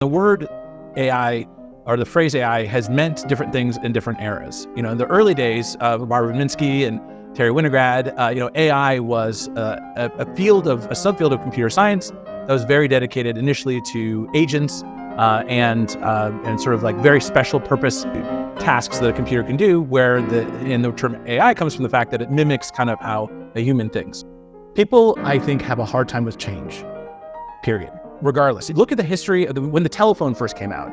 The word AI or the phrase AI has meant different things in different eras. In the early days of Barbara Minsky and Terry Winograd, AI was a subfield of computer science that was very dedicated initially to agents and sort of like very special purpose tasks that a computer can do, where the term AI comes from the fact that it mimics kind of how a human thinks. People, I think, have a hard time with change, period. Regardless, look at the history of when the telephone first came out.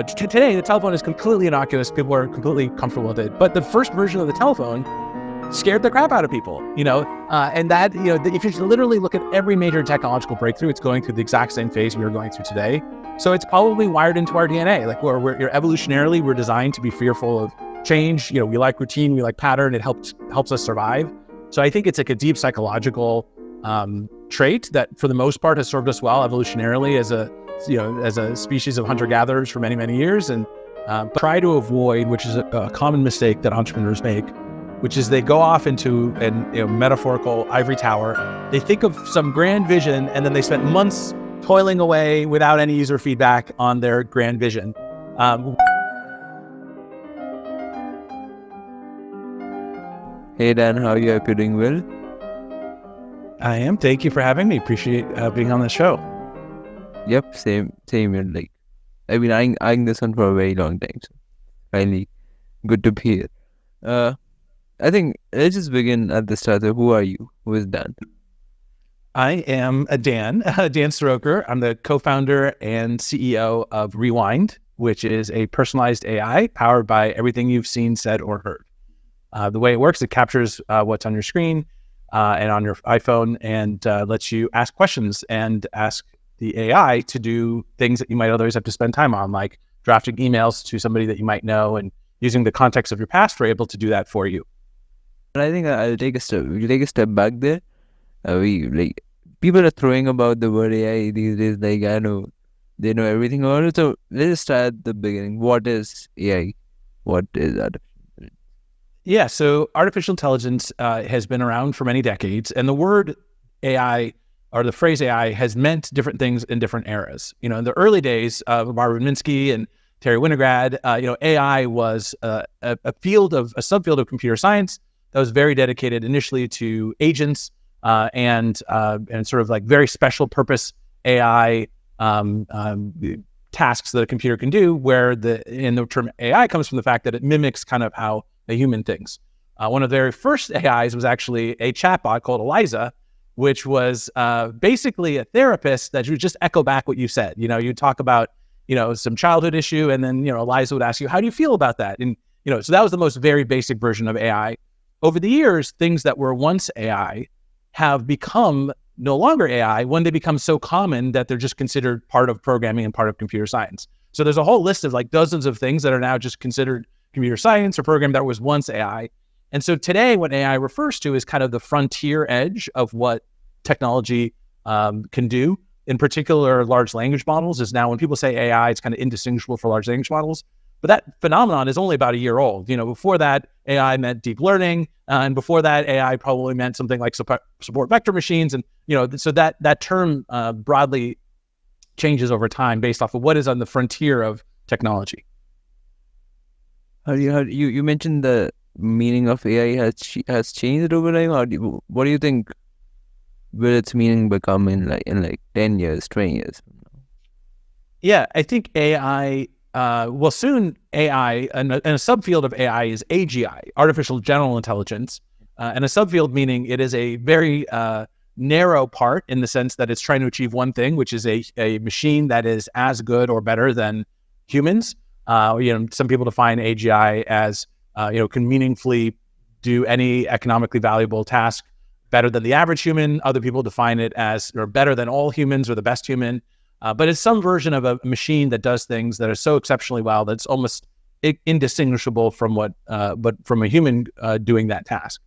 Today the telephone is completely innocuous. People are completely comfortable with it. But the first version of the telephone scared the crap out of people. And that if you literally look at every major technological breakthrough, it's going through the exact same phase we are going through today. So it's probably wired into our DNA. Like we're evolutionarily, we're designed to be fearful of change. We like routine, we like pattern. It helps us survive. So I think it's like a deep psychological trait that for the most part has served us well evolutionarily as a species of hunter-gatherers for many, many years, and try to avoid, which is a common mistake that entrepreneurs make, which is they go off into a metaphorical ivory tower. They think of some grand vision, and then they spend months toiling away without any user feedback on their grand vision. Hey Dan, how are you? Hope you're doing well. I am. Thank you for having me. Appreciate being on the show. Yep, same here. Like, I've been eyeing this one for a very long time. So finally, good to be here. I think let's just begin at the start. So who are you? Who is Dan? I am Dan Siroker. I'm the co-founder and CEO of Rewind, which is a personalized AI powered by everything you've seen, said, or heard. The way it works, it captures what's on your screen and on your iPhone, and lets you ask questions and ask the AI to do things that you might otherwise have to spend time on, like drafting emails to somebody that you might know, and using the context of your past, we're able to do that for you. And I think I'll take a step. We'll take a step back there. People are throwing about the word AI these days. Like, I know they know everything about it. So let's start at the beginning. What is AI? What is artificial intelligence? Yeah, so artificial intelligence has been around for many decades, and the word AI or the phrase AI has meant different things in different eras. In the early days of Barbara Minsky and Terry Winograd, AI was a subfield of computer science that was very dedicated initially to agents and sort of like very special purpose AI tasks that a computer can do, where the term AI comes from the fact that it mimics kind of how a human thinks. One of the very first AIs was actually a chatbot called Eliza, which was basically a therapist that would just echo back what you said. You talk about, some childhood issue, and then, Eliza would ask you, how do you feel about that? And, so that was the most very basic version of AI. Over the years, things that were once AI have become no longer AI when they become so common that they're just considered part of programming and part of computer science. So there's a whole list of like dozens of things that are now just considered computer science or program that was once AI. And so today what AI refers to is kind of the frontier edge of what technology can do. In particular, large language models is now, when people say AI, it's kind of indistinguishable for large language models. But that phenomenon is only about a year old. Before that, AI meant deep learning. And before that, AI probably meant something like support vector machines. And, so that term broadly changes over time based off of what is on the frontier of technology. You mentioned the meaning of AI has changed over time. What do you think will its meaning become in 10 years, 20 years from now? Yeah, I think AI, soon AI, and a subfield of AI is AGI, artificial general intelligence, and a subfield meaning it is a very narrow part in the sense that it's trying to achieve one thing, which is a machine that is as good or better than humans. Some people define AGI as, can meaningfully do any economically valuable task better than the average human. Other people define it as better than all humans or the best human. But it's some version of a machine that does things that are so exceptionally well that it's almost indistinguishable from from a human doing that task.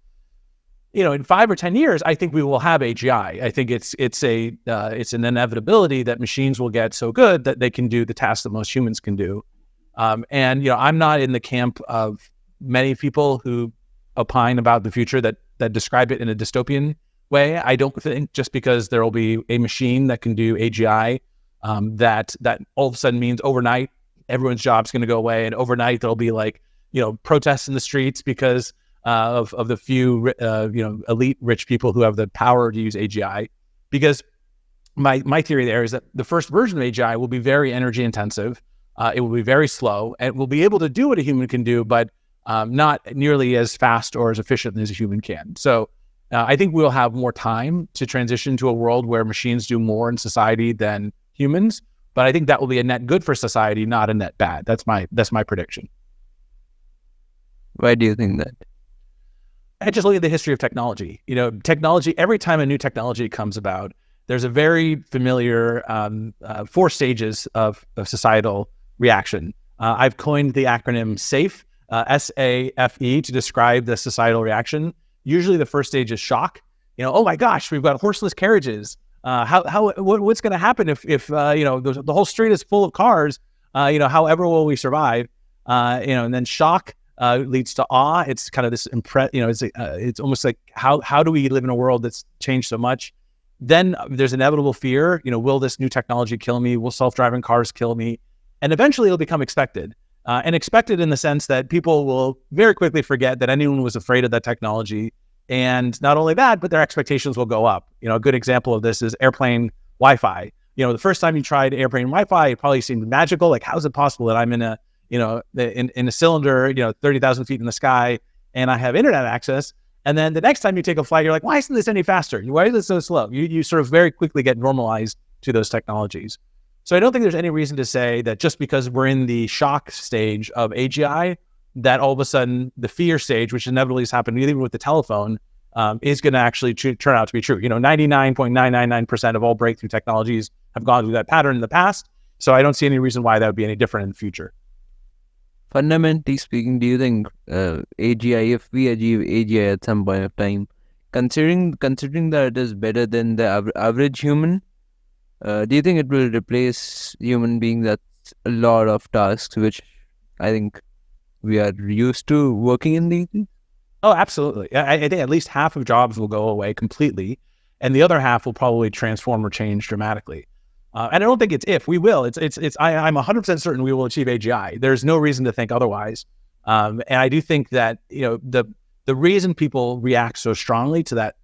In 5 or 10 years, I think we will have AGI. I think it's an inevitability that machines will get so good that they can do the tasks that most humans can do. And I'm not in the camp of many people who opine about the future that describe it in a dystopian way. I don't think just because there will be a machine that can do AGI that all of a sudden means overnight everyone's job's going to go away, and overnight there'll be like, protests in the streets because of the few elite rich people who have the power to use AGI. Because my theory there is that the first version of AGI will be very energy intensive. It will be very slow, and it will be able to do what a human can do, but not nearly as fast or as efficient as a human can. So I think we'll have more time to transition to a world where machines do more in society than humans. But I think that will be a net good for society, not a net bad. That's my prediction. Why do you think that? I just look at the history of technology. Technology, every time a new technology comes about, there's a very familiar 4 stages of societal reaction. I've coined the acronym SAFE, SAFE, to describe the societal reaction. Usually the first stage is shock. Oh my gosh, we've got horseless carriages. What's going to happen if the whole street is full of cars? However will we survive? And then shock leads to awe. It's kind of this it's almost like how do we live in a world that's changed so much? Then there's inevitable fear. Will this new technology kill me? Will self-driving cars kill me? And eventually it'll become expected. And expected in the sense that people will very quickly forget that anyone was afraid of that technology. And not only that, but their expectations will go up. A good example of this is airplane Wi-Fi. The first time you tried airplane Wi-Fi, it probably seemed magical. Like, how is it possible that I'm in a cylinder, 30,000 feet in the sky, and I have internet access? And then the next time you take a flight, you're like, why isn't this any faster? Why is it so slow? You sort of very quickly get normalized to those technologies. So I don't think there's any reason to say that just because we're in the shock stage of AGI, that all of a sudden the fear stage, which inevitably has happened even with the telephone, is going to actually turn out to be true. 99.999% of all breakthrough technologies have gone through that pattern in the past. So I don't see any reason why that would be any different in the future. Fundamentally speaking, do you think AGI, if we achieve AGI at some point of time, considering that it is better than the average human, do you think it will replace human beings? That's a lot of tasks, which I think we are used to working in these things? Oh, absolutely. I think at least half of jobs will go away completely, and the other half will probably transform or change dramatically. And I don't think it's if, we will. I'm 100% certain we will achieve AGI. There's no reason to think otherwise. And I do think that, the reason people react so strongly to that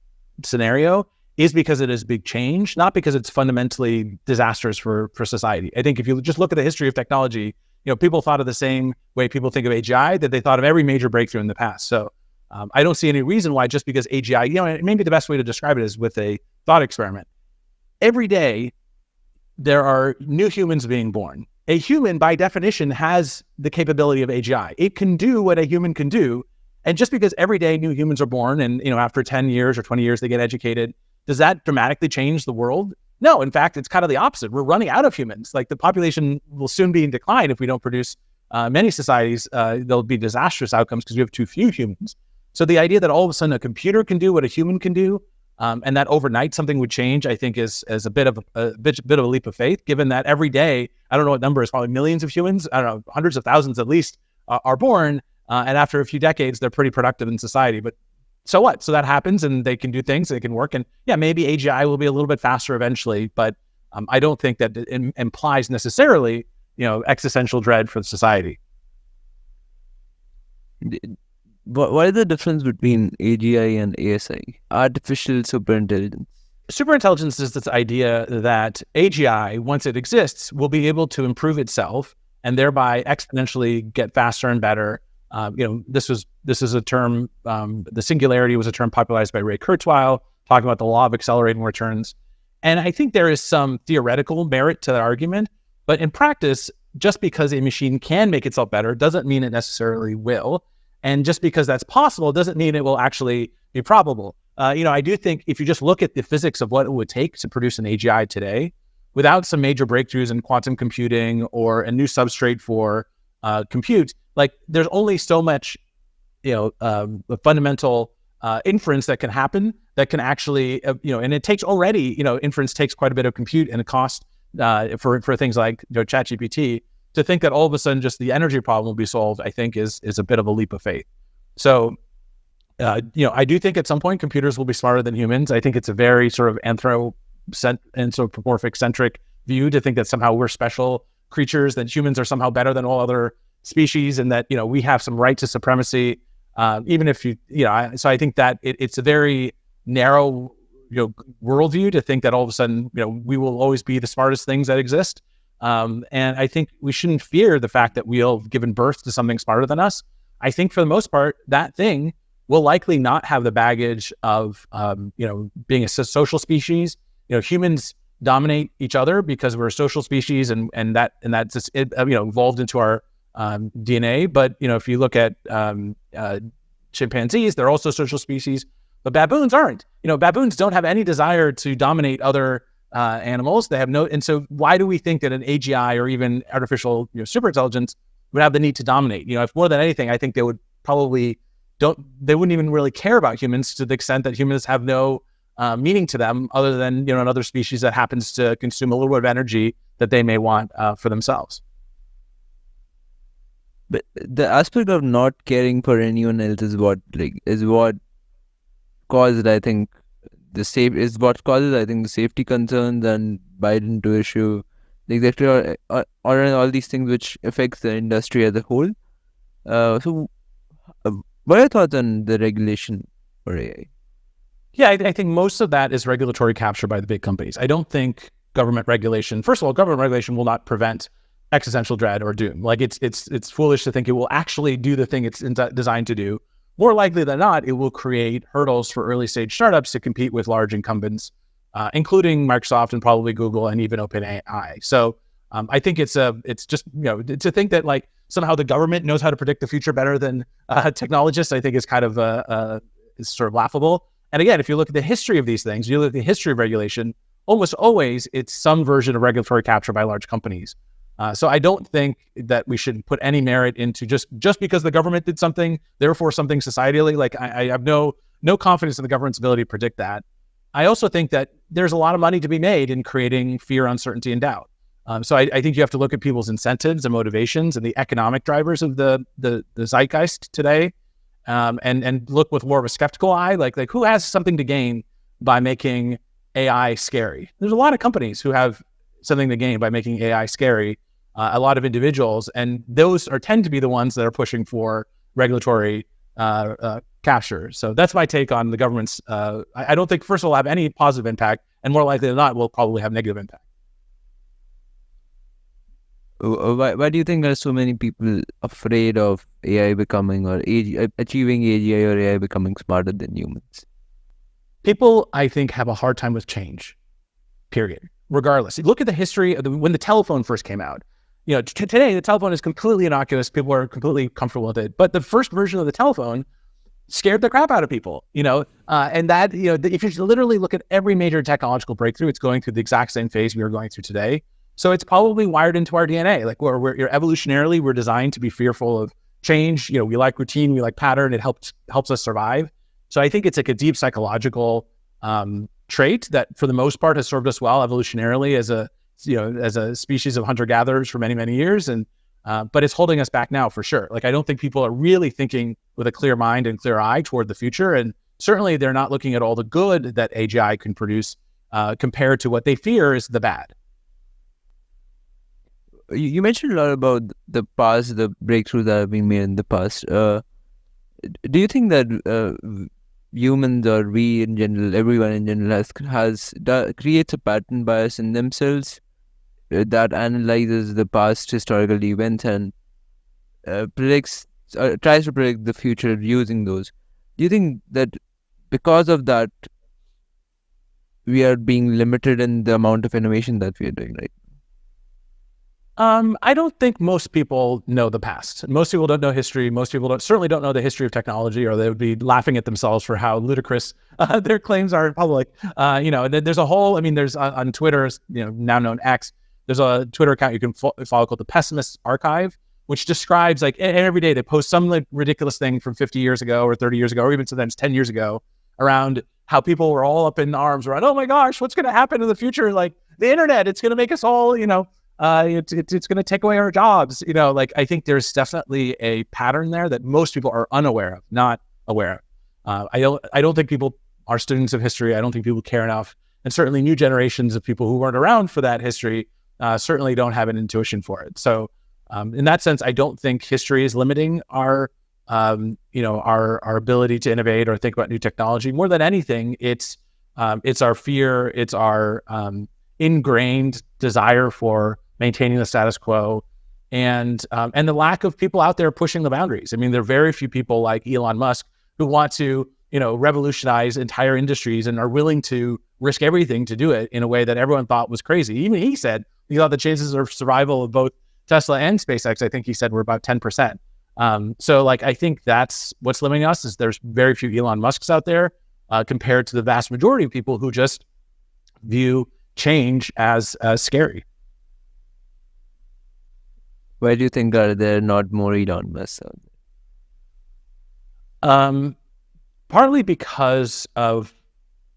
scenario is because it is a big change, not because it's fundamentally disastrous for society. I think if you just look at the history of technology, people thought of the same way people think of AGI, that they thought of every major breakthrough in the past. So I don't see any reason why, just because AGI, maybe the best way to describe it is with a thought experiment. Every day, there are new humans being born. A human, by definition, has the capability of AGI. It can do what a human can do. And just because every day new humans are born and, after 10 years or 20 years, they get educated, does that dramatically change the world? No, in fact, it's kind of the opposite. We're running out of humans. Like, the population will soon be in decline if we don't produce many societies. There'll be disastrous outcomes because we have too few humans. So the idea that all of a sudden a computer can do what a human can do, and that overnight something would change, I think is a bit of a leap of faith, given that every day, I don't know what number is, probably millions of humans, I don't know, hundreds of thousands at least, are born. And after a few decades, they're pretty productive in society. But so what? So that happens, and they can do things, they can work. And yeah, maybe AGI will be a little bit faster eventually, but I don't think that it implies necessarily, existential dread for society. What is the difference between AGI and ASI? Artificial superintelligence. Superintelligence is this idea that AGI, once it exists, will be able to improve itself and thereby exponentially get faster and better. This is a term, the singularity was a term popularized by Ray Kurzweil, talking about the law of accelerating returns. And I think there is some theoretical merit to that argument, but in practice, just because a machine can make itself better doesn't mean it necessarily will. And just because that's possible doesn't mean it will actually be probable. I do think if you just look at the physics of what it would take to produce an AGI today, without some major breakthroughs in quantum computing or a new substrate for compute, like, there's only so much, fundamental inference that can happen that can actually, and it takes already, inference takes quite a bit of compute and a cost for things like ChatGPT. To think that all of a sudden just the energy problem will be solved, I think is a bit of a leap of faith. So, I do think at some point computers will be smarter than humans. I think it's a very sort of anthropomorphic centric view to think that somehow we're special creatures, that humans are somehow better than all other species, and that, we have some right to supremacy. Even if so I think that it's a very narrow, worldview to think that all of a sudden, we will always be the smartest things that exist. And I think we shouldn't fear the fact that we'll given birth to something smarter than us. I think for the most part, that thing will likely not have the baggage of, being a social species. Humans dominate each other because we're a social species, and that's just, evolved into our DNA. But if you look at chimpanzees, they're also social species, but baboons aren't. Baboons don't have any desire to dominate other animals. They have no, and so why do we think that an AGI or even artificial superintelligence would have the need to dominate? If more than anything, I think they would probably they wouldn't even really care about humans to the extent that humans have no meaning to them other than another species that happens to consume a little bit of energy that they may want for themselves. But the aspect of not caring for anyone else is what caused, I think, the safety concerns and Biden to issue exactly or all these things which affects the industry as a whole. So what are your thoughts on the regulation for AI? Yeah, I think most of that is regulatory capture by the big companies. I don't think government regulation, first of all, government regulation will not prevent existential dread or doom. Like it's foolish to think it will actually do the thing it's designed to do. More likely than not, it will create hurdles for early stage startups to compete with large incumbents, including Microsoft and probably Google and even OpenAI. So I think it's just, to think that like somehow the government knows how to predict the future better than technologists, I think is kind of is sort of laughable. And again, if you look at the history of these things, you look at the history of regulation, almost always it's some version of regulatory capture by large companies. So I don't think that we should put any merit into just because the government did something, therefore something societally. Like I have no confidence in the government's ability to predict that. I also think that there's a lot of money to be made in creating fear, uncertainty, and doubt. So I think you have to look at people's incentives and motivations and the economic drivers of the zeitgeist today, and look with more of a skeptical eye, like who has something to gain by making AI scary? There's a lot of companies who have something to gain by making AI scary. A lot of individuals, and those tend to be the ones that are pushing for regulatory capture. So that's my take on the government's. I don't think, first of all, have any positive impact, and more likely than not, will probably have negative impact. Why do you think there are so many people afraid of AI becoming or achieving AGI or AI becoming smarter than humans? People, I think, have a hard time with change, period. Regardless, look at the history of when the telephone first came out. Today the telephone is completely innocuous. People are completely comfortable with it. But the first version of the telephone scared the crap out of people. And that if you literally look at every major technological breakthrough, it's going through the exact same phase we are going through today. So it's probably wired into our DNA. Like we're evolutionarily, we're designed to be fearful of change. We like routine, we like pattern. It helps us survive. So I think it's like a deep psychological trait that for the most part has served us well evolutionarily as a species of hunter-gatherers for many, many years. And but it's holding us back now for sure. Like I don't think people are really thinking with a clear mind and clear eye toward the future. And certainly they're not looking at all the good that AGI can produce compared to what they fear is the bad. You mentioned a lot about the past, the breakthroughs that have been made in the past. Do you think that humans or we in general, everyone in general creates a pattern bias in themselves that analyzes the past historical events and tries to predict the future using those? Do you think that because of that we are being limited in the amount of innovation that we are doing right now? I don't think most people know the past. Most people don't know history. Most people certainly don't know the history of technology, or they would be laughing at themselves for how ludicrous their claims are in public. There's a whole, there's on Twitter, now known X, there's a Twitter account you can follow called the Pessimist Archive, which describes like every day they post some like ridiculous thing from 50 years ago or 30 years ago, or even sometimes 10 years ago around how people were all up in arms around, oh my gosh, what's going to happen in the future? Like the internet, it's going to make us all, it's going to take away our jobs. I think there's definitely a pattern there that most people are unaware of, not aware of. I don't think people are students of history. I don't think people care enough. And certainly new generations of people who weren't around for that history certainly don't have an intuition for it. So in that sense, I don't think history is limiting our ability to innovate or think about new technology. More than anything, it's our fear, it's our ingrained desire for maintaining the status quo, and the lack of people out there pushing the boundaries. I mean, there are very few people like Elon Musk who want to, revolutionize entire industries and are willing to risk everything to do it in a way that everyone thought was crazy. Even he said he thought the chances of survival of both Tesla and SpaceX, I think he said, were about 10%. So I think that's what's limiting us, is there's very few Elon Musks out there compared to the vast majority of people who just view change as scary. Why do you think are there not more Elon Musk out there? Partly because of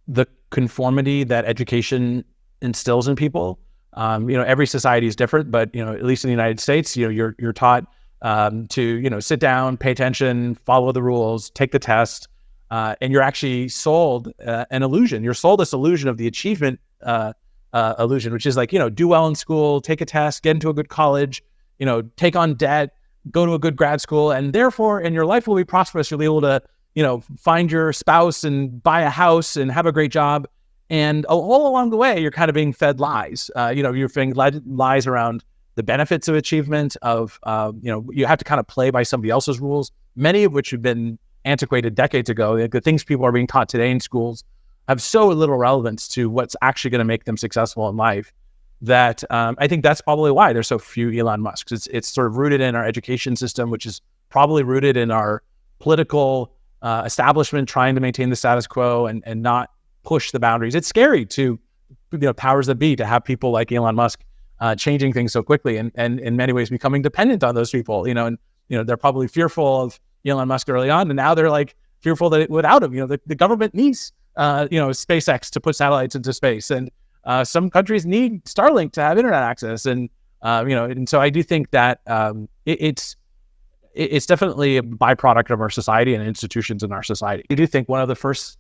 the conformity that education instills in people. Every society is different, but at least in the United States, you're taught to sit down, pay attention, follow the rules, take the test, and you're actually sold an illusion. You're sold this illusion of the achievement illusion, which is do well in school, take a test, get into a good college, take on debt, go to a good grad school, and therefore, and your life will be prosperous. You'll be able to find your spouse and buy a house and have a great job. And all along the way, you're kind of being fed lies. You're being lies around the benefits of achievement, of, you have to kind of play by somebody else's rules, many of which have been antiquated decades ago. The things people are being taught today in schools have so little relevance to what's actually going to make them successful in life that I think that's probably why there's so few Elon Musks. It's sort of rooted in our education system, which is probably rooted in our political establishment trying to maintain the status quo and not push the boundaries. It's scary to powers that be to have people like Elon Musk changing things so quickly and in many ways becoming dependent on those people. They're probably fearful of Elon Musk early on, and now they're fearful that without him, the government needs SpaceX to put satellites into space, and some countries need Starlink to have internet access, and so I do think that it's definitely a byproduct of our society and institutions in our society. I do think one of the first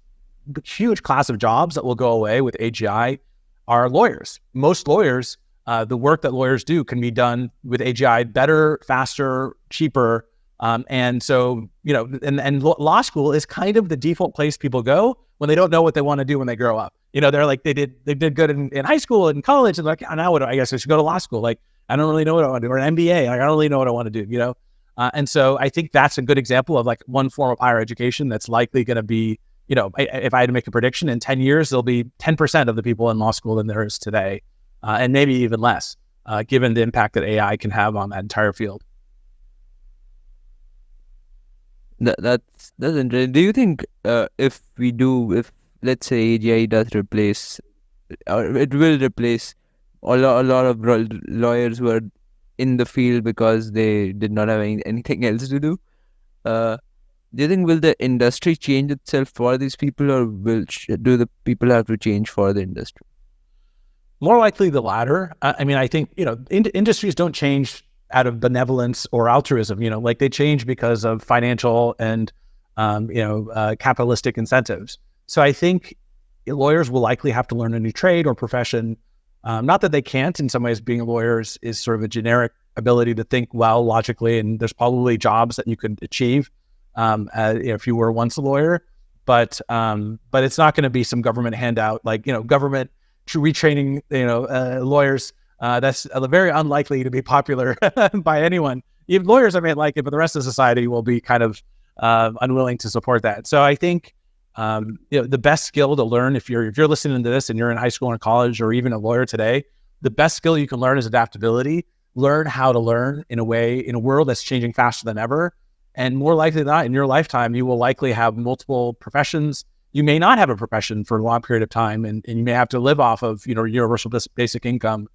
huge class of jobs that will go away with AGI are lawyers. Most lawyers, the work that lawyers do can be done with AGI better, faster, cheaper. And so, and law school is kind of the default place people go when they don't know what they want to do when they grow up. They're they did good in high school and college, and now what? I guess I should go to law school. I don't really know what I want to do, or an MBA. I don't really know what I want to do. And so I think that's a good example of one form of higher education that's likely going to be, if I had to make a prediction, in 10 years, there'll be 10% of the people in law school than there is today, and maybe even less, given the impact that AI can have on that entire field. That's interesting. Do you think if let's say AGI does replace, or it will replace a lot of lawyers who are in the field because they did not have anything else to do? Do you think will the industry change itself for these people, or do the people have to change for the industry? More likely the latter. I think industries don't change out of benevolence or altruism. They change because of financial and capitalistic incentives. So I think lawyers will likely have to learn a new trade or profession. Not that they can't. In some ways, being a lawyer is sort of a generic ability to think well logically, and there's probably jobs that you could achieve if you were once a lawyer. But it's not going to be some government handout government retraining lawyers. That's very unlikely to be popular by anyone. Even lawyers, like it, but the rest of society will be kind of unwilling to support that. So I think the best skill to learn, if you're listening to this and you're in high school or college or even a lawyer today, the best skill you can learn is adaptability. Learn how to learn in a world that's changing faster than ever. And more likely than not, in your lifetime, you will likely have multiple professions. You may not have a profession for a long period of time, and you may have to live off of universal basic income.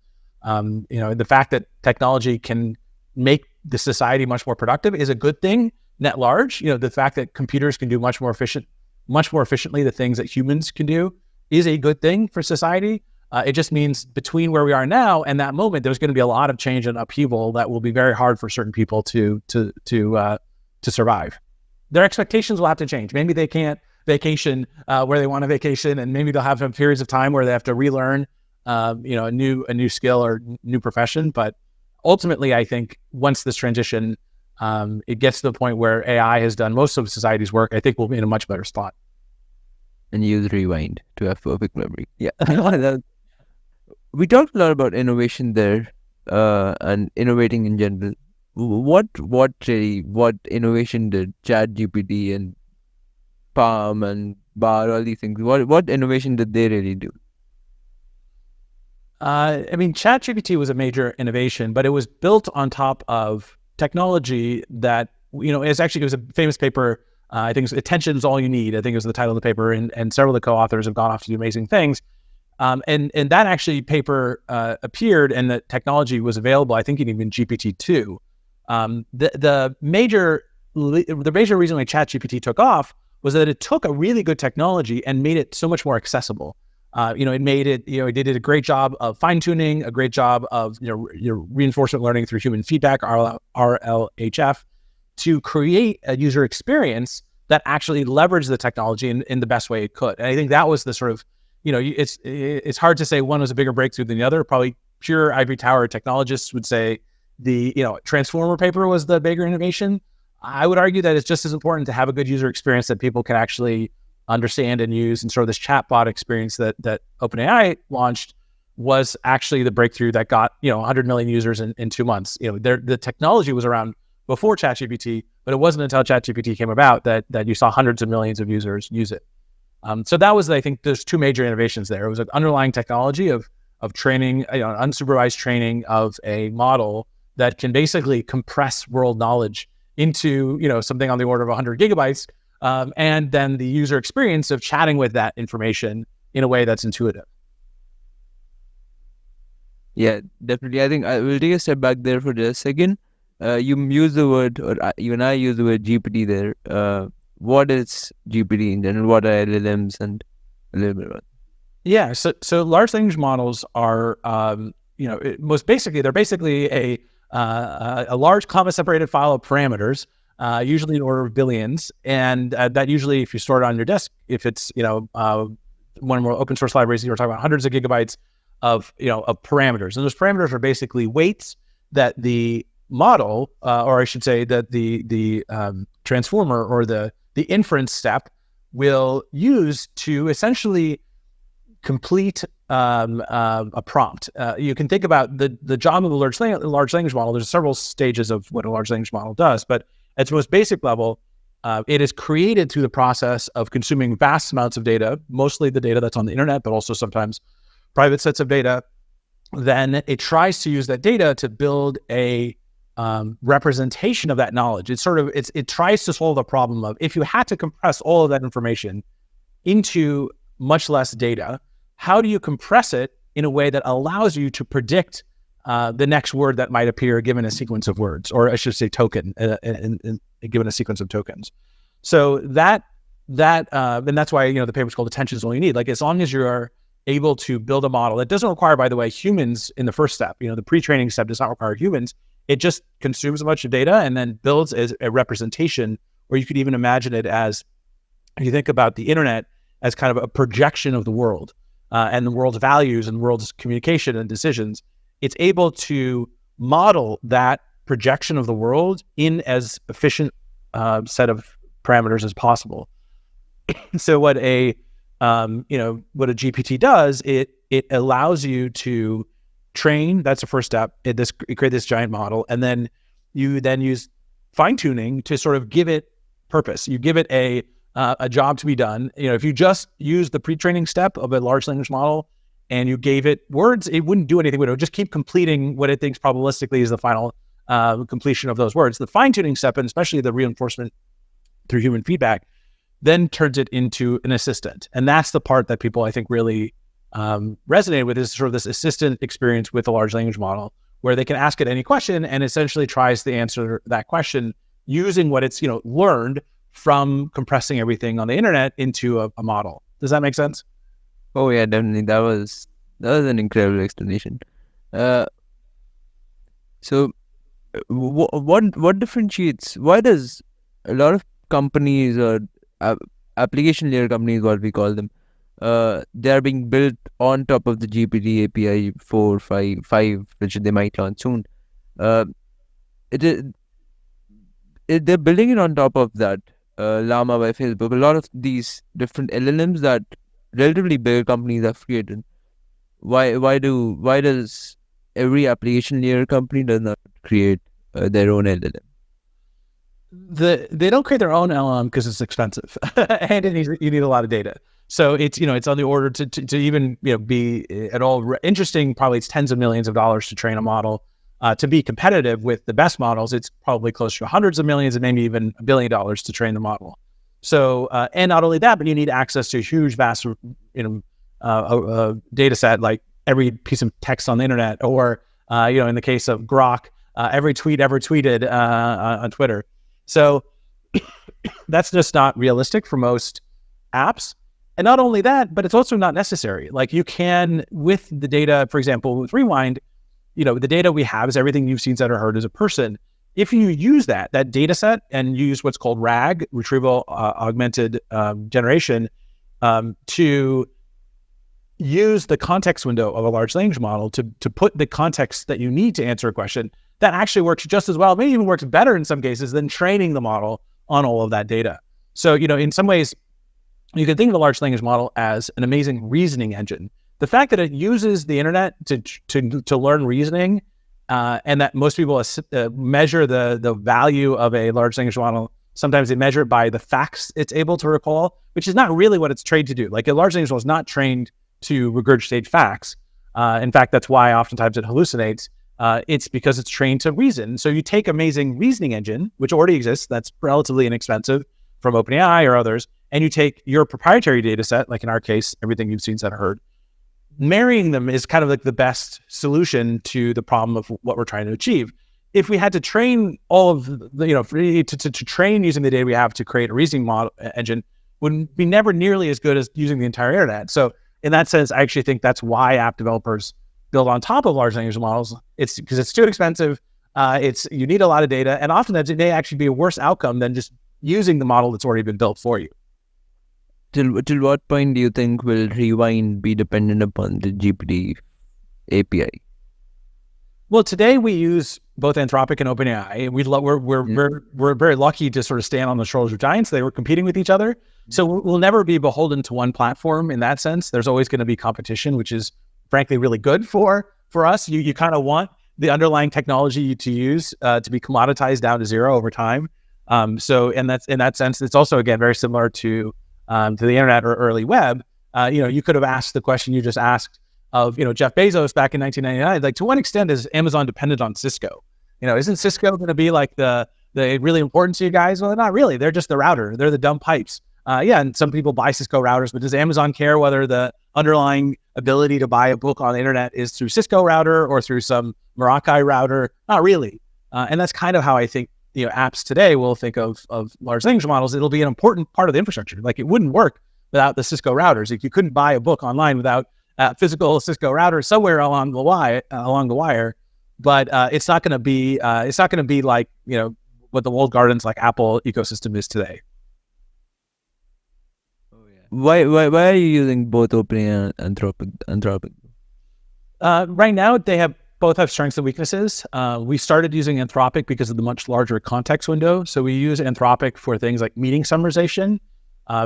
The fact that technology can make the society much more productive is a good thing net large. The fact that computers can do much more efficiently the things that humans can do is a good thing for society. It just means between where we are now and that moment, there's going to be a lot of change and upheaval that will be very hard for certain people to survive. Their expectations will have to change. Maybe they can't vacation where they want to vacation, and maybe they'll have some periods of time where they have to relearn a new skill or new profession. But ultimately, I think once this transition, it gets to the point where AI has done most of society's work, I think we'll be in a much better spot. And use rewind to have perfect memory. Yeah. We talked a lot about innovation there, and innovating in general. What innovation did ChatGPT and Palm and Bar, all these things? What innovation did they really do? ChatGPT was a major innovation, but it was built on top of technology that, it was a famous paper. I think it's Attention is All You Need. I think it was the title of the paper, and several of the co-authors have gone off to do amazing things. And that actually paper appeared, and the technology was available, I think, in even GPT-2. The major reason why ChatGPT took off was that it took a really good technology and made it so much more accessible. It made it, it did a great job of fine tuning, a great job of reinforcement learning through human feedback, RLHF, to create a user experience that actually leveraged the technology in the best way it could. And I think that was the sort of, it's hard to say one was a bigger breakthrough than the other. Probably pure ivory tower technologists would say the transformer paper was the bigger innovation. I would argue that it's just as important to have a good user experience that people can actually understand and use. And sort of this chatbot experience that OpenAI launched was actually the breakthrough that got 100 million users in 2 months. The technology was around before ChatGPT, but it wasn't until ChatGPT came about that you saw hundreds of millions of users use it. So that was, I think, there's two major innovations there. It was an underlying technology of training, unsupervised training of a model that can basically compress world knowledge into something on the order of 100 gigabytes, and then the user experience of chatting with that information in a way that's intuitive. Yeah, definitely. I think I will take a step back there for just a second. You use the word, or even I use the word GPT there. What is GPT in general? What are LLMs, and a little bit about it? Yeah, so large language models are, most basically, they're basically a large comma-separated file of parameters, usually in order of billions, and that usually, if you store it on your disk, if it's one more open source libraries, you're talking about hundreds of gigabytes of parameters, and those parameters are basically weights that the model, or I should say that the transformer or the inference step will use to essentially complete a prompt. You can think about the job of a large language model. There's several stages of what a large language model does, but at its most basic level, it is created through the process of consuming vast amounts of data, mostly the data that's on the internet, but also sometimes private sets of data. Then it tries to use that data to build a representation of that knowledge. It tries to solve the problem of, if you had to compress all of that information into much less data, how do you compress it in a way that allows you to predict the next word that might appear given a sequence of words, or I should say token, given a sequence of tokens. So and that's why the paper's called Attention is All You Need. Like, as long as you are able to build a model that doesn't require, by the way, humans in the first step. The pre-training step does not require humans. It just consumes a bunch of data and then builds as a representation, or you could even imagine it as, if you think about the internet as kind of a projection of the world, and the world's values and the world's communication and decisions. It's able to model that projection of the world in as efficient set of parameters as possible. So what a GPT does, it allows you to train. That's the first step. It create this giant model, and then you use fine tuning to sort of give it purpose. You give it a job to be done. If you just use the pre-training step of a large language model and you gave it words, it wouldn't do anything. It would just keep completing what it thinks probabilistically is the final completion of those words. The fine-tuning step, and especially the reinforcement through human feedback, then turns it into an assistant. And that's the part that people, I think, really resonate with, is sort of this assistant experience with a large language model, where they can ask it any question and essentially tries to answer that question using what it's learned from compressing everything on the internet into a model. Does that make sense? Oh yeah, definitely. That was an incredible explanation. So what differentiates? Why does a lot of companies, or application layer companies, what we call them, they are being built on top of the GPT API 4, 5, which they might launch soon. Uh, it is they're building it on top of that Llama by Facebook. A lot of these different LLMs that relatively bigger companies have created. Why does every application layer company does not create their own LLM? They don't create their own LLM because it's expensive and you need a lot of data. So it's it's on the order to even be at all interesting. Probably it's tens of millions of dollars to train a model. To be competitive with the best models, it's probably closer to hundreds of millions and maybe even $1 billion to train the model. So and not only that, but you need access to a huge, vast data set, like every piece of text on the internet, or in the case of Grok, every tweet ever tweeted on Twitter. So that's just not realistic for most apps. And not only that, but it's also not necessary. Like you can, with the data, for example, with Rewind, the data we have is everything you've seen, said, or heard as a person. If you use that data set and use what's called RAG, retrieval augmented generation, to use the context window of a large language model to put the context that you need to answer a question, that actually works just as well, maybe even works better in some cases than training the model on all of that data. So, in some ways, you can think of a large language model as an amazing reasoning engine. The fact that it uses the internet to learn reasoning, and that most people measure the value of a large language model, sometimes they measure it by the facts it's able to recall, which is not really what it's trained to do. Like a large language model is not trained to regurgitate facts. In fact, that's why oftentimes it hallucinates. It's because it's trained to reason. So you take amazing reasoning engine, which already exists, that's relatively inexpensive from OpenAI or others, and you take your proprietary data set, like in our case, everything you've seen, said, or heard. Marrying them is kind of like the best solution to the problem of what we're trying to achieve. If we had to train all of the, to train using the data we have to create a reasoning model engine, would be never nearly as good as using the entire internet. So in that sense, I actually think that's why app developers build on top of large language models. It's because it's too expensive. You need a lot of data, and oftentimes it may actually be a worse outcome than just using the model that's already been built for you. Till what point do you think will Rewind be dependent upon the GPT API? Well, today we use both Anthropic and OpenAI. We're very lucky to sort of stand on the shoulders of giants. They were competing with each other, so we'll never be beholden to one platform in that sense. There's always going to be competition, which is frankly really good for us. You kind of want the underlying technology to use to be commoditized down to zero over time. So in that sense, it's also again very similar to the internet or early web. You could have asked the question you just asked of Jeff Bezos back in 1999. Like, to what extent is Amazon dependent on Cisco? Isn't Cisco going to be like the really important to you guys? Well, not really. They're just the router. They're the dumb pipes. And some people buy Cisco routers, but does Amazon care whether the underlying ability to buy a book on the internet is through Cisco router or through some Meraki router? Not really. And that's kind of how I think apps today will think of large language models. It'll be an important part of the infrastructure. Like, it wouldn't work without the Cisco routers. Like, you couldn't buy a book online without physical Cisco router somewhere along the wire. But it's not going to be like what the walled gardens like Apple ecosystem is today. Why are you using both OpenAI and Anthropic? Right now, both have strengths and weaknesses. We started using Anthropic because of the much larger context window. So we use Anthropic for things like meeting summarization.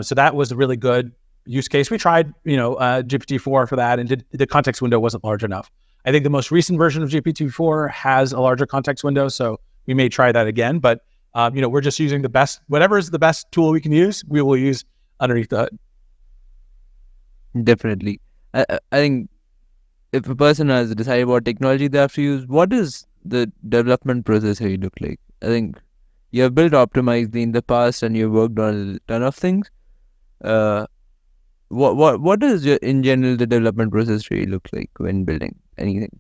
So that was a really good use case. We tried, GPT-4 for that, and the context window wasn't large enough. I think the most recent version of GPT-4 has a larger context window, so we may try that again. But we're just using whatever is the best tool we can use, we will use underneath the hood. Definitely. I think if a person has decided what technology they have to use, what does the development process really look like? I think you have built Optimizely in the past and you've worked on a ton of things. What does in general the development process really look like when building anything?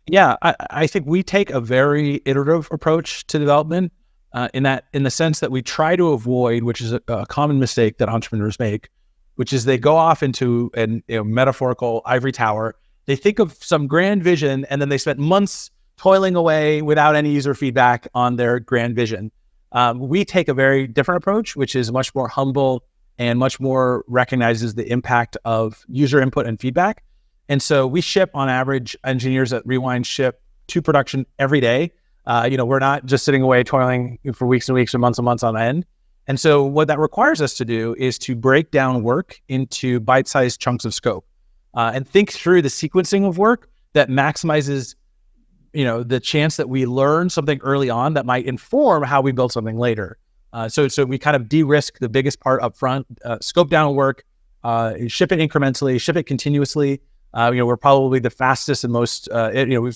Yeah, I think we take a very iterative approach to development in the sense that we try to avoid, which is a common mistake that entrepreneurs make, which is they go off into a metaphorical ivory tower. They think of some grand vision, and then they spent months toiling away without any user feedback on their grand vision. We take a very different approach, which is much more humble and much more recognizes the impact of user input and feedback. And so we ship, on average, engineers at Rewind ship to production every day. We're not just sitting away toiling for weeks and weeks or months on end. And so what that requires us to do is to break down work into bite-sized chunks of scope and think through the sequencing of work that maximizes, the chance that we learn something early on that might inform how we build something later. So we kind of de-risk the biggest part up front, scope down work, ship it incrementally, ship it continuously. We're probably the fastest and most,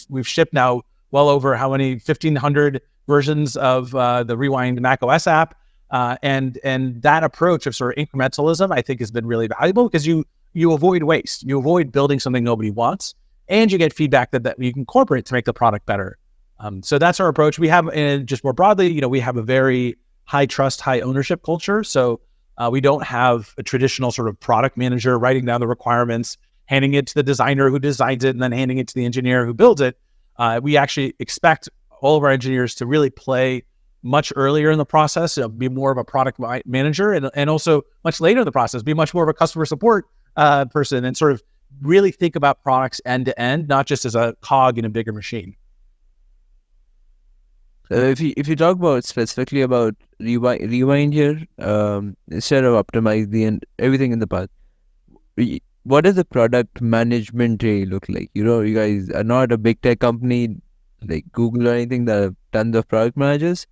we've shipped now well over 1,500 versions of the Rewind macOS app. And that approach of sort of incrementalism, I think, has been really valuable because you avoid waste, you avoid building something nobody wants, and you get feedback that you can incorporate to make the product better. So that's our approach. We have, just more broadly, we have a very high trust, high ownership culture. So we don't have a traditional sort of product manager writing down the requirements, handing it to the designer who designs it, and then handing it to the engineer who builds it. We actually expect all of our engineers to really play much earlier in the process, be more of a product manager, and also much later in the process, be much more of a customer support person, and sort of really think about products end to end, not just as a cog in a bigger machine. If you talk about specifically about Rewind here, instead of optimize and everything in the past, what does the product management really look like? You guys are not a big tech company like Google or anything that have tons of product managers.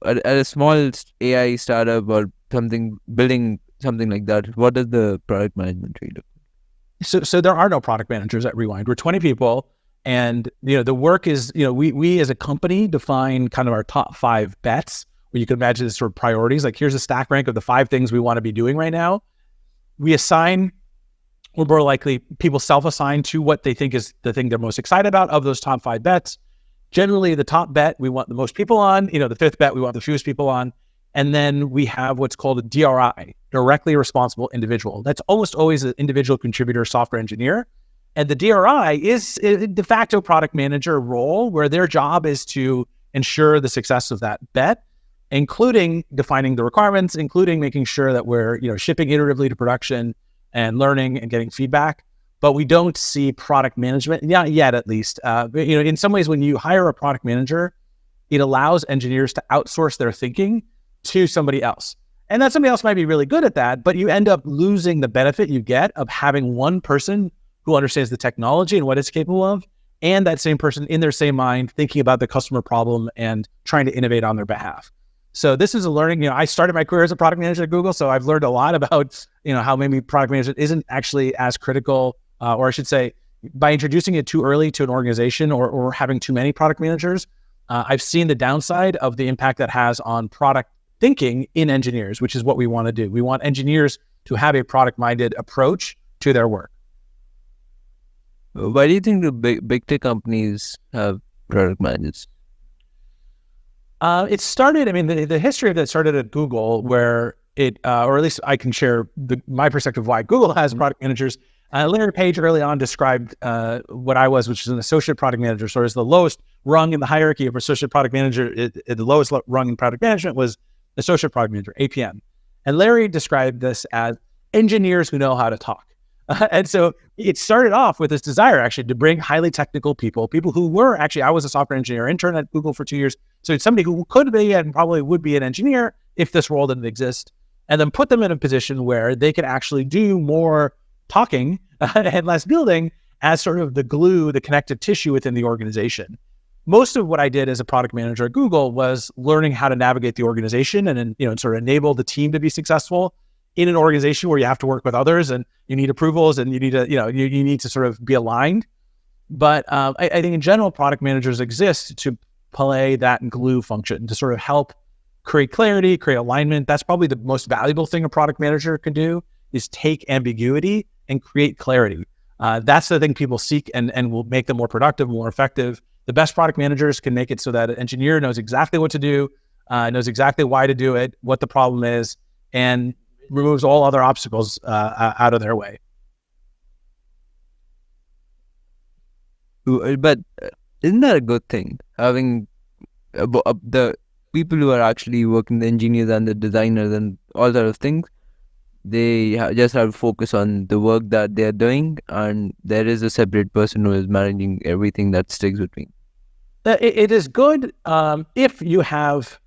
At a small AI startup or something, building something like that, what does the product management really look like? So there are no product managers at Rewind. We're 20 people, and the work is, we as a company define kind of our top 5 bets, where you can imagine sort of priorities. Like, here's a stack rank of the 5 things we want to be doing right now. We assign, or more likely, people self-assign to what they think is the thing they're most excited about of those top 5 bets. Generally, the top bet we want the most people on, the 5th bet we want the fewest people on. And then we have what's called a DRI, directly responsible individual. That's almost always an individual contributor software engineer. And the DRI is a de facto product manager role, where their job is to ensure the success of that bet, including defining the requirements, including making sure that we're shipping iteratively to production and learning and getting feedback. But we don't see product management, not yet at least. In some ways, when you hire a product manager, it allows engineers to outsource their thinking to somebody else. And that somebody else might be really good at that, but you end up losing the benefit you get of having one person who understands the technology and what it's capable of, and that same person in their same mind thinking about the customer problem and trying to innovate on their behalf. So this is a learning, I started my career as a product manager at Google, so I've learned a lot about, how maybe product management isn't actually as critical, or I should say, by introducing it too early to an organization or having too many product managers, I've seen the downside of the impact that has on product thinking in engineers, which is what we want to do. We want engineers to have a product-minded approach to their work. Why do you think the big tech companies have product managers? It started, the history of that started at Google, where it, or at least I can share my perspective of why Google has product managers. Larry Page early on described what I was, which is an associate product manager. So as the lowest rung in the hierarchy of associate product manager, the lowest rung in product management was associate product manager, APM. And Larry described this as engineers who know how to talk. And so it started off with this desire actually to bring highly technical people who were actually, I was a software engineer intern at Google for 2 years. So it's somebody who could be and probably would be an engineer if this role didn't exist, and then put them in a position where they could actually do more talking and less building as sort of the glue, the connective tissue within the organization. Most of what I did as a product manager at Google was learning how to navigate the organization and sort of enable the team to be successful in an organization where you have to work with others and you need approvals and you need to, you need to sort of be aligned. But I think in general, product managers exist to play that glue function, to sort of help create clarity, create alignment. That's probably the most valuable thing a product manager can do, is take ambiguity and create clarity. That's the thing people seek and will make them more productive, more effective. The best product managers can make it so that an engineer knows exactly what to do, knows exactly why to do it, what the problem is, and removes all other obstacles out of their way. But isn't that a good thing? Having the people who are actually working, the engineers and the designers and all sort of things, just have to focus on the work that they are doing, and there is a separate person who is managing everything that sticks between. It is good if you have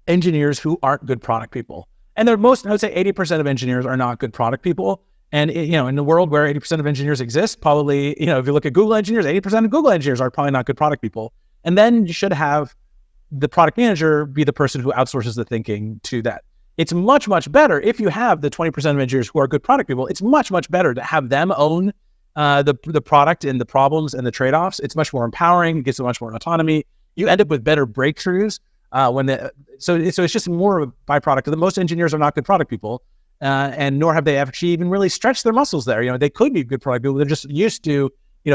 engineers who aren't good product people. And I would say 80% of engineers are not good product people. And in the world where 80% of engineers exist, probably, if you look at Google engineers, 80% of Google engineers are probably not good product people. And then you should have the product manager be the person who outsources the thinking to that. It's much, much better if you have the 20% of engineers who are good product people. It's much, much better to have them own the product and the problems and the trade-offs. It's much more empowering. It gives them much more autonomy. You end up with better breakthroughs so it's just more of a byproduct of that. Most engineers are not good product people, and nor have they actually even really stretched their muscles there. They could be good product people. They're just used to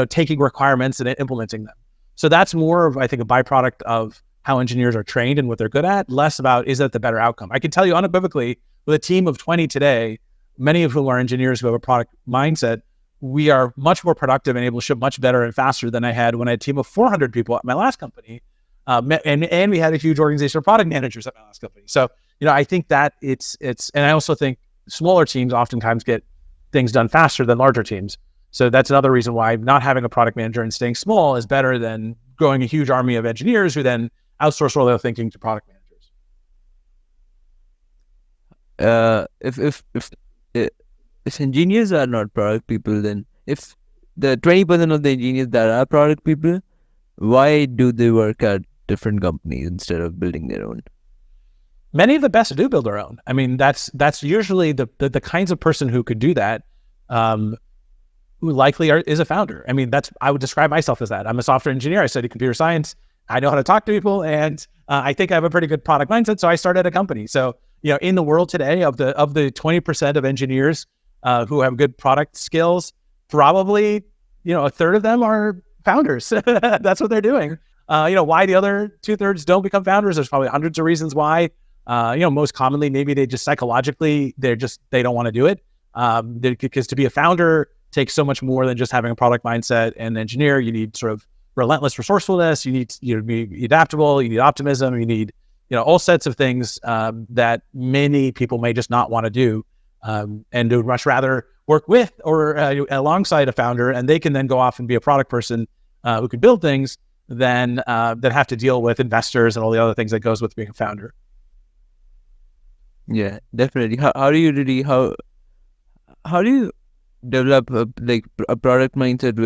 taking requirements and implementing them. So that's more of, I think, a byproduct of how engineers are trained and what they're good at, less about is that the better outcome. I can tell you unequivocally, with a team of 20 today, many of whom are engineers who have a product mindset, we are much more productive and able to ship much better and faster than I had when I had a team of 400 people at my last company. And we had a huge organization of product managers at my last company. So, I think that it's, and I also think smaller teams oftentimes get things done faster than larger teams. So that's another reason why not having a product manager and staying small is better than growing a huge army of engineers who then outsource all their thinking to product managers. If engineers are not product people, then if the 20% of the engineers that are product people, why do they work at different companies instead of building their own? Many of the best do build their own. I mean, that's usually the kinds of person who could do that, who likely is a founder. I mean, I would describe myself as that. I'm a software engineer. I studied computer science. I know how to talk to people, and I think I have a pretty good product mindset. So I started a company. So in the world today, of the 20% of engineers who have good product skills, probably a third of them are founders. That's what they're doing. Why the other 2/3 don't become founders? There's probably hundreds of reasons why. Most commonly, maybe they just psychologically they don't want to do it. Because to be a founder takes so much more than just having a product mindset and engineer. You need sort of relentless resourcefulness. You need to be adaptable. You need optimism. You need all sets of things that many people may just not want to do, and would much rather work with or alongside a founder, and they can then go off and be a product person who can build things than that have to deal with investors and all the other things that goes with being a founder. Yeah, definitely. How do you develop a product mindset?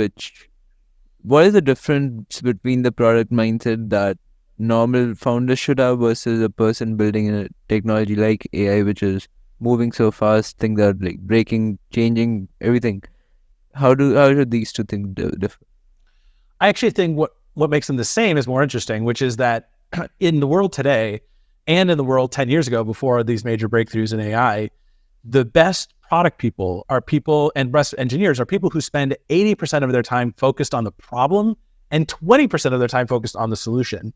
What is the difference between the product mindset that normal founders should have versus a person building a technology like AI, which is moving so fast, things are like breaking, changing, everything? How should these two things differ? I actually think what makes them the same is more interesting, which is that in the world today and in the world 10 years ago, before these major breakthroughs in AI, the best product people are people, and best engineers are people who spend 80% of their time focused on the problem and 20% of their time focused on the solution.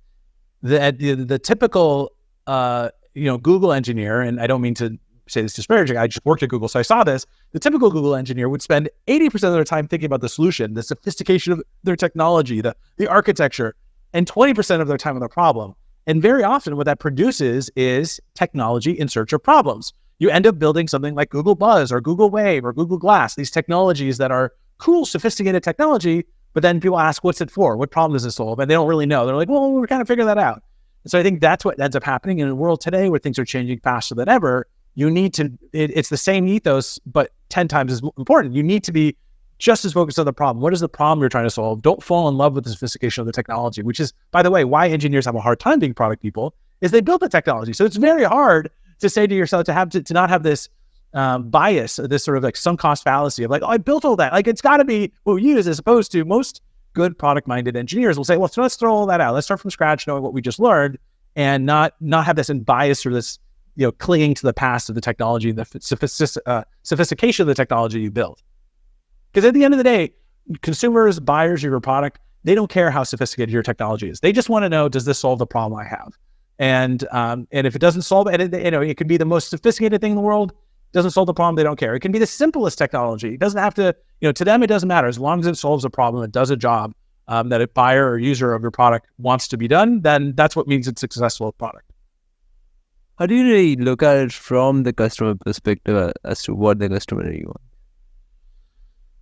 The typical Google engineer, and I don't mean to say this disparaging, I just worked at Google, so I saw this. The typical Google engineer would spend 80% of their time thinking about the solution, the sophistication of their technology, the architecture, and 20% of their time on the problem. And very often what that produces is technology in search of problems. You end up building something like Google Buzz or Google Wave or Google Glass, these technologies that are cool, sophisticated technology, but then people ask, what's it for? What problem does it solve? And they don't really know. They're like, well, we're kind of figuring that out. And so I think that's what ends up happening in a world today where things are changing faster than ever. You need to, it's the same ethos, but 10 times as important. You need to be just as focused on the problem. What is the problem you're trying to solve? Don't fall in love with the sophistication of the technology, which is, by the way, why engineers have a hard time being product people, is they build the technology. So it's very hard to say to yourself, to not have this bias, this sort of like sunk cost fallacy of like, oh, I built all that. Like, it's got to be what we use, as opposed to most good product-minded engineers will say, well, so let's throw all that out. Let's start from scratch, knowing what we just learned, and not have this bias or this, clinging to the past of the technology, the sophistication of the technology you built. Because at the end of the day, consumers, buyers of your product, they don't care how sophisticated your technology is. They just want to know, does this solve the problem I have? And if it doesn't solve it, it could be the most sophisticated thing in the world, doesn't solve the problem, they don't care. It can be the simplest technology. It doesn't have to, to them, it doesn't matter. As long as it solves a problem, it does a job that a buyer or user of your product wants to be done, then that's what means it's a successful product. How do you really look at it from the customer perspective as to what the customer really wants?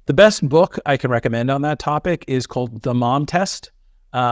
The best book I can recommend on that topic is called The Mom Test,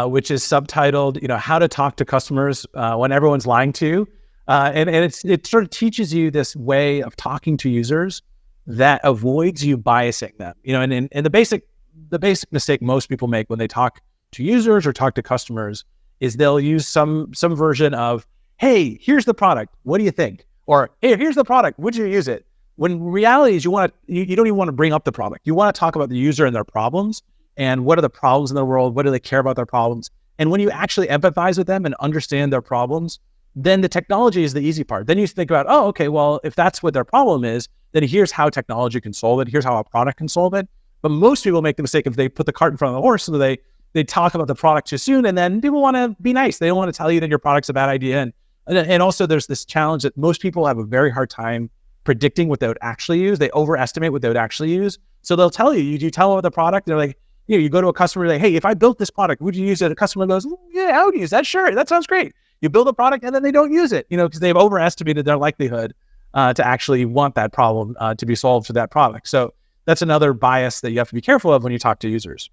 which is subtitled, How to Talk to Customers When Everyone's Lying to You. And it sort of teaches you this way of talking to users that avoids you biasing them. And the basic mistake most people make when they talk to users or talk to customers is they'll use some version of, hey, here's the product, what do you think? Or, hey, here's the product, would you use it? When reality is you don't even want to bring up the product. You want to talk about the user and their problems and what are the problems in the world, what do they care about their problems? And when you actually empathize with them and understand their problems, then the technology is the easy part. Then you think about, oh, okay, well, if that's what their problem is, then here's how technology can solve it. Here's how a product can solve it. But most people make the mistake if they put the cart in front of the horse, so they talk about the product too soon, and then people want to be nice. They don't want to tell you that your product's a bad idea. And also there's this challenge that most people have a very hard time predicting what they would actually use. They overestimate what they would actually use. So they'll tell you tell them about the product. They're like, you go to a customer, like, hey, if I built this product, would you use it? A customer goes, yeah, I would use that. Sure. That sounds great. You build a product and then they don't use it, because they've overestimated their likelihood to actually want that problem to be solved for that product. So that's another bias that you have to be careful of when you talk to users.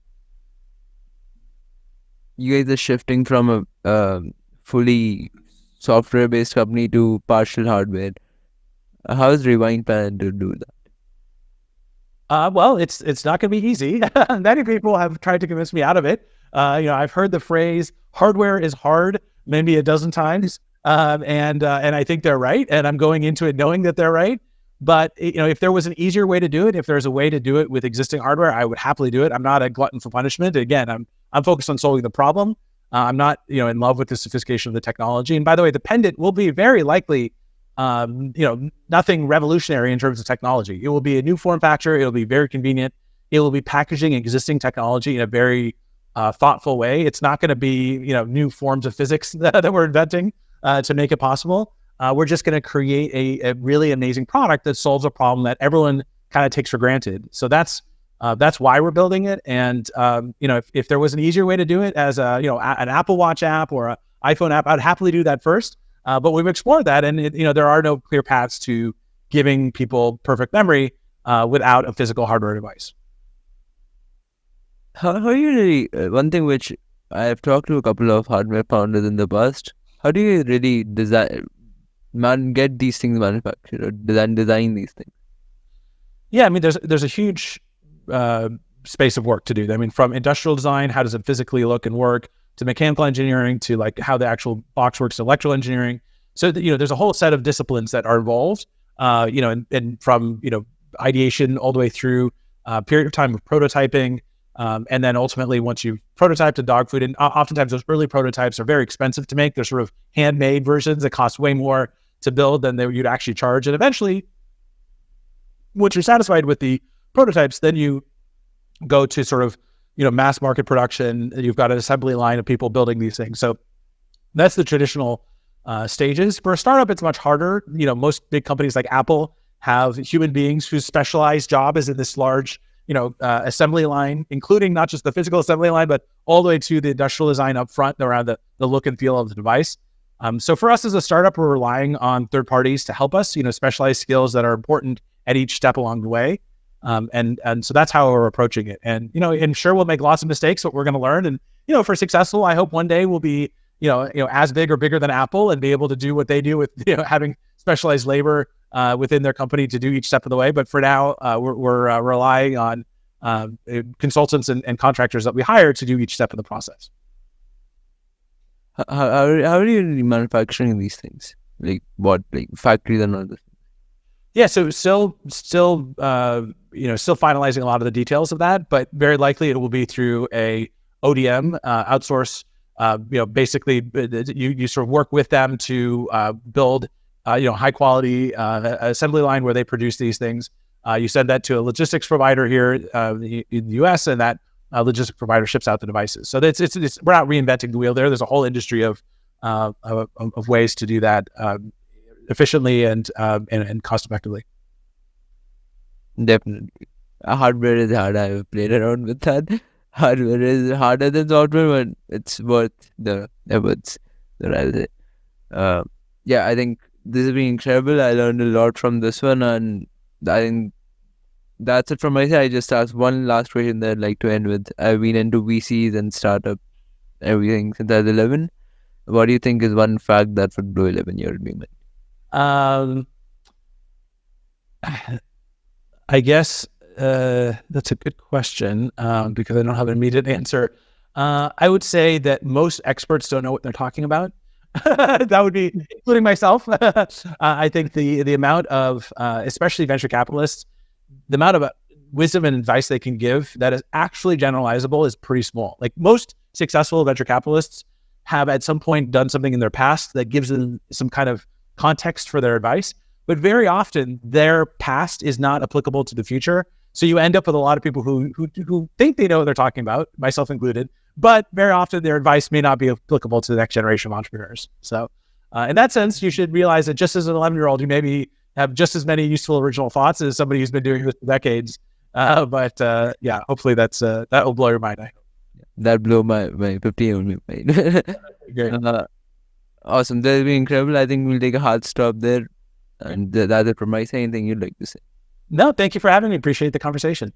You guys are shifting from a fully software-based company to partial hardware. How is Rewind planning to do that? Well, it's not going to be easy. Many people have tried to convince me out of it. I've heard the phrase "hardware is hard" maybe a dozen times, and I think they're right. And I'm going into it knowing that they're right. But if there was an easier way to do it, if there's a way to do it with existing hardware, I would happily do it. I'm not a glutton for punishment. Again, I'm focused on solving the problem. I'm not in love with the sophistication of the technology. And by the way, the pendant will be very likely nothing revolutionary in terms of technology. It will be a new form factor. It'll be very convenient. It will be packaging existing technology in a very thoughtful way. It's not going to be, new forms of physics that we're inventing to make it possible. We're just going to create a really amazing product that solves a problem that everyone kind of takes for granted. So that's why we're building it. And, if there was an easier way to do it as an Apple Watch app or an iPhone app, I'd happily do that first. But we've explored that, and there are no clear paths to giving people perfect memory without a physical hardware device. How you really, one thing which I have talked to a couple of hardware founders in the past, how do you really get these things manufactured or design these things? Yeah, I mean, there's a huge space of work to do. I mean, from industrial design, how does it physically look and work, to mechanical engineering, to like how the actual box works, to electrical engineering. So there's a whole set of disciplines that are involved, and from ideation all the way through a period of time of prototyping, and then ultimately once you've prototyped a dog food, and oftentimes those early prototypes are very expensive to make. They're sort of handmade versions that cost way more to build than you'd actually charge. And eventually, once you're satisfied with the prototypes, then you go to sort of mass market production. You've got an assembly line of people building these things. So that's the traditional stages. For a startup, it's much harder. Most big companies like Apple have human beings whose specialized job is in this large, assembly line, including not just the physical assembly line, but all the way to the industrial design up front around the look and feel of the device. So for us as a startup, we're relying on third parties to help us, specialized skills that are important at each step along the way. And so that's how we're approaching it. And, and sure, we'll make lots of mistakes, but we're going to learn. And, if we're successful, I hope one day we'll be, as big or bigger than Apple and be able to do what they do with, having specialized labor within their company to do each step of the way. But for now, we're relying on consultants and contractors that we hire to do each step of the process. How are you manufacturing these things? Like what, like factories and all this? Yeah, so still finalizing a lot of the details of that, but very likely it will be through a ODM, outsource. Basically you sort of work with them to build high quality assembly line where they produce these things. You send that to a logistics provider here in the US, and that logistics provider ships out the devices. So it's we're not reinventing the wheel there. There's a whole industry of ways to do that efficiently and cost effectively. Definitely. Hardware is hard. I've played around with that. Hardware is harder than software, but it's worth the efforts that I'll say. I think this has been incredible. I learned a lot from this one, and I think that's it from my side. I just asked one last question that I'd like to end with. I've been into VCs and startup everything since I was 11. What do you think is one fact that would blow 11-year-old me mind? I guess that's a good question because I don't have an immediate answer. I would say that most experts don't know what they're talking about. That would be including myself. I think the amount of, especially venture capitalists, the amount of wisdom and advice they can give that is actually generalizable is pretty small. Like most successful venture capitalists have at some point done something in their past that gives them some kind of context for their advice. But very often their past is not applicable to the future. So you end up with a lot of people who think they know what they're talking about, myself included, but very often their advice may not be applicable to the next generation of entrepreneurs. So in that sense, you should realize that just as an 11-year-old, you maybe have just as many useful original thoughts as somebody who's been doing this for decades. But yeah, hopefully that will blow your mind. I hope. That blew my 15-year-old mind. Great. Awesome. That'll be incredible. I think we'll take a hard stop there. And that's it from my side. Anything you'd like to say? No, thank you for having me. Appreciate the conversation.